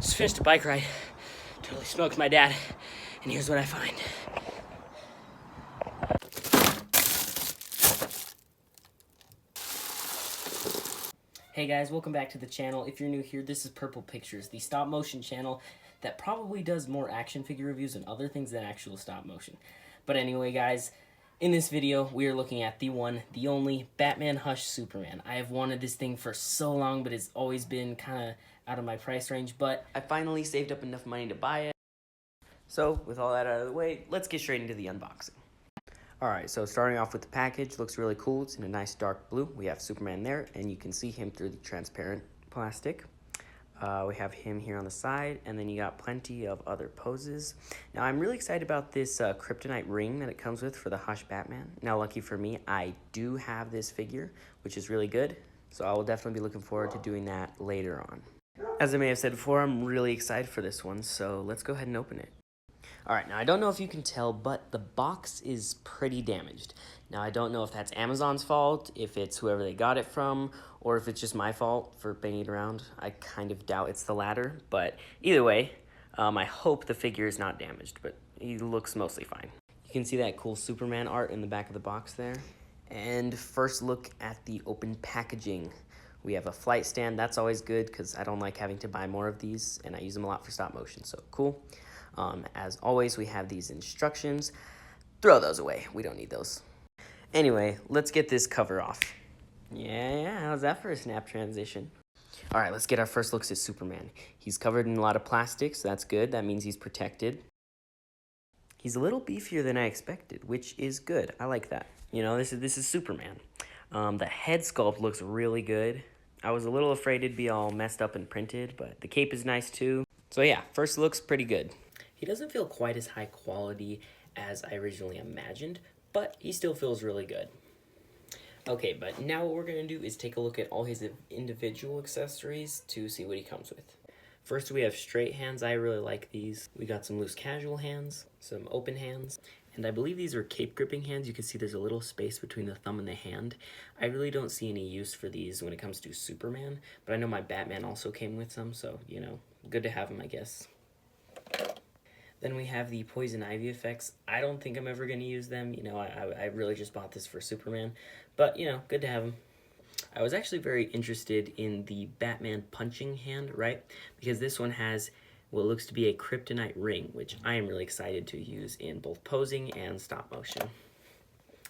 Just finished a bike ride. Totally smoked my dad. And here's what I find. Hey guys, welcome back to the channel. If you're new here, this is Purple Pictures, the stop motion channel that probably does more action figure reviews and other things than actual stop motion. But anyway guys, in this video, we are looking at the one, the only Batman Hush Superman. I have wanted this thing for so long, but it's always been kind of out of my price range, but I finally saved up enough money to buy it. So, with all that out of the way, let's get straight into the unboxing. Alright, so starting off with the package, looks really cool. It's in a nice dark blue. We have Superman there, and you can see him through the transparent plastic. We have him here on the side, and then you got plenty of other poses. Now, I'm really excited about this kryptonite ring that it comes with for the Hush Batman. Now, lucky for me, I do have this figure, which is really good, so I will definitely be looking forward to doing that later on. As I may have said before, I'm really excited for this one, so let's go ahead and open it. Alright, now I don't know if you can tell, but the box is pretty damaged. Now I don't know if that's Amazon's fault, if it's whoever they got it from, or if it's just my fault for banging it around. I kind of doubt it's the latter, but either way, I hope the figure is not damaged, but he looks mostly fine. You can see that cool Superman art in the back of the box there. And first look at the open packaging. We have a flight stand. That's always good because I don't like having to buy more of these, and I use them a lot for stop motion, so cool. As always, we have these instructions. Throw those away. We don't need those. Anyway, let's get this cover off. Yeah, how's that for a snap transition? All right, let's get our first looks at Superman. He's covered in a lot of plastic, so that's good. That means he's protected. He's a little beefier than I expected, which is good. I like that. You know, this is Superman. The head sculpt looks really good. I was a little afraid it'd be all messed up and printed, but the cape is nice too. So yeah, first looks pretty good. He doesn't feel quite as high quality as I originally imagined, but he still feels really good. Okay, but now what we're going to do is take a look at all his individual accessories to see what he comes with. First, we have straight hands. I really like these. We got some loose casual hands, some open hands, and I believe these are cape gripping hands. You can see there's a little space between the thumb and the hand. I really don't see any use for these when it comes to Superman, but I know my Batman also came with some, so, you know, good to have them, I guess. Then we have the Poison Ivy effects. I don't think I'm ever going to use them. You know, I really just bought this for Superman. But, you know, good to have them. I was actually very interested in the Batman punching hand, right? Because this one has what looks to be a kryptonite ring, which I am really excited to use in both posing and stop motion.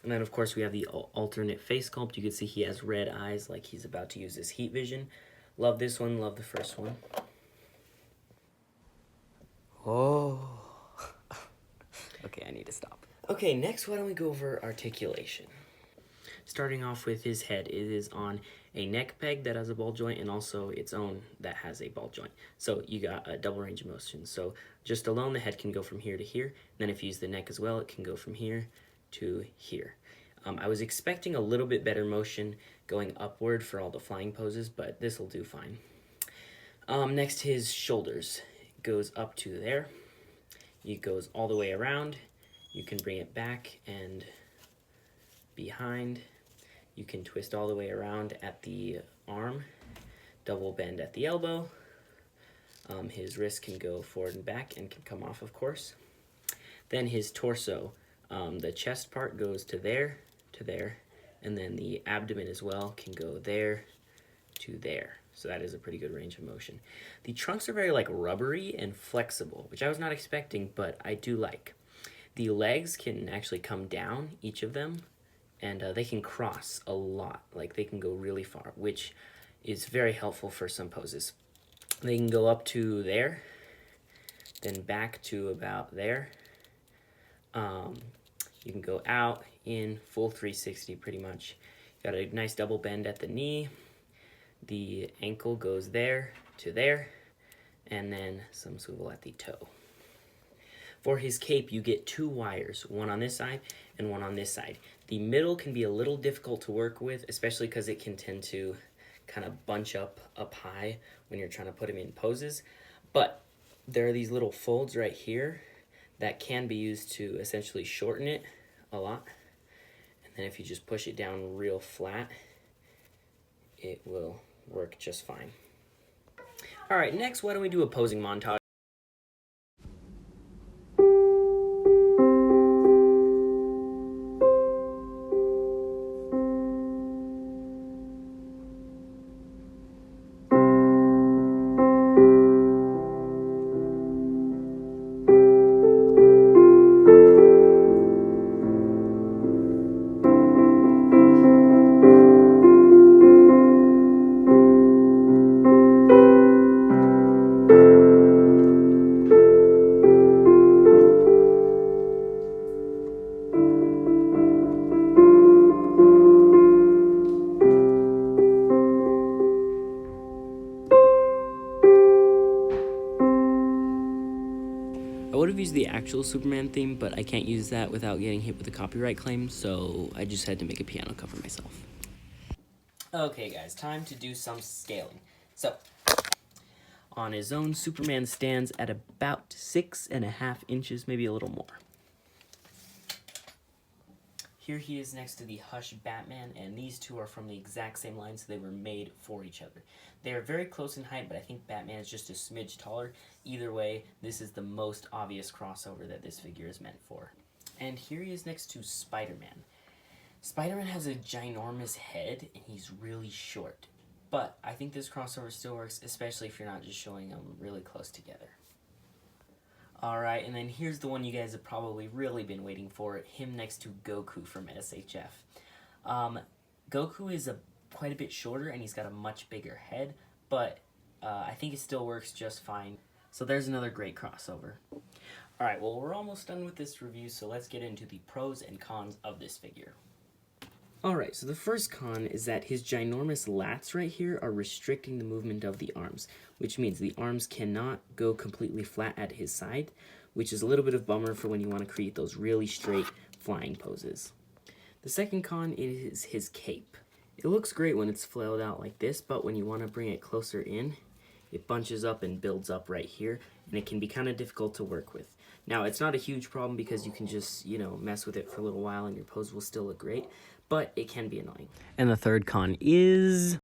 And then, of course, we have the alternate face sculpt. You can see he has red eyes like he's about to use his heat vision. Love this one. Love the first one. Oh. Okay, I need to stop. Okay, next why don't we go over articulation. Starting off with his head, it is on a neck peg that has a ball joint and also its own that has a ball joint. So you got a double range of motion. So just alone the head can go from here to here. And then if you use the neck as well, it can go from here to here. I was expecting a little bit better motion going upward for all the flying poses, but this will do fine. Next, his shoulders. It goes up to there. It goes all the way around. You can bring it back and behind. You can twist all the way around at the arm, double bend at the elbow. His wrist can go forward and back and can come off, of course. Then his torso, the chest part goes to there, and then the abdomen as well can go there to there. So that is a pretty good range of motion. The trunks are very like rubbery and flexible, which I was not expecting, but I do like. The legs can actually come down, each of them, and they can cross a lot. Like they can go really far, which is very helpful for some poses. They can go up to there, then back to about there. You can go out, in, full 360 pretty much. Got a nice double bend at the knee. The ankle goes there to there, and then some swivel at the toe. For his cape, you get two wires, one on this side and one on this side. The middle can be a little difficult to work with, especially because it can tend to kind of bunch up high when you're trying to put him in poses. But there are these little folds right here that can be used to essentially shorten it a lot. And then if you just push it down real flat, it will work just fine. Alright, next, why don't we do a posing montage? I would have used the actual Superman theme, but I can't use that without getting hit with a copyright claim, so I just had to make a piano cover myself. Okay guys, time to do some scaling. So, on his own, Superman stands at about 6.5 inches, maybe a little more. Here he is next to the Hush Batman, and these two are from the exact same line, so they were made for each other. They are very close in height, but I think Batman is just a smidge taller. Either way, this is the most obvious crossover that this figure is meant for. And here he is next to Spider-Man. Spider-Man has a ginormous head, and he's really short. But I think this crossover still works, especially if you're not just showing them really close together. Alright, and then here's the one you guys have probably really been waiting for, him next to Goku from SHF. Goku is quite a bit shorter, and he's got a much bigger head, but I think it still works just fine. So there's another great crossover. Alright, well, we're almost done with this review, so let's get into the pros and cons of this figure. Alright, so the first con is that his ginormous lats right here are restricting the movement of the arms, which means the arms cannot go completely flat at his side, which is a little bit of bummer for when you want to create those really straight flying poses. The second con is his cape. It looks great when it's flailed out like this, but when you want to bring it closer in, it bunches up and builds up right here, and it can be kind of difficult to work with. Now, it's not a huge problem because you can just, mess with it for a little while and your pose will still look great, but it can be annoying. And the third con is...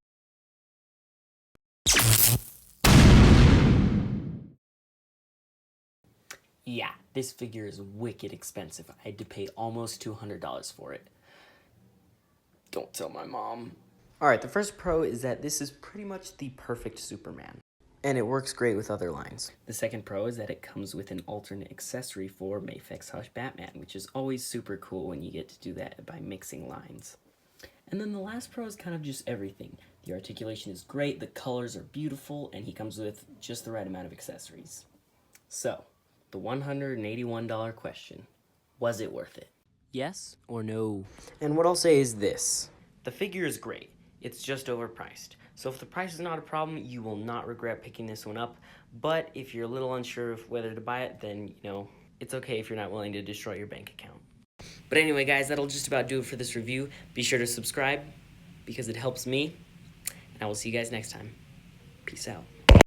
yeah, this figure is wicked expensive. I had to pay almost $200 for it. Don't tell my mom. Alright, the first pro is that this is pretty much the perfect Superman, and it works great with other lines. The second pro is that it comes with an alternate accessory for Mafex Hush Batman, which is always super cool when you get to do that by mixing lines. And then the last pro is kind of just everything. The articulation is great, the colors are beautiful, and he comes with just the right amount of accessories. So, the $181 question, was it worth it? Yes or no? And what I'll say is this. The figure is great. It's just overpriced. So if the price is not a problem, you will not regret picking this one up. But if you're a little unsure of whether to buy it, then, it's okay if you're not willing to destroy your bank account. But anyway, guys, that'll just about do it for this review. Be sure to subscribe because it helps me. And I will see you guys next time. Peace out.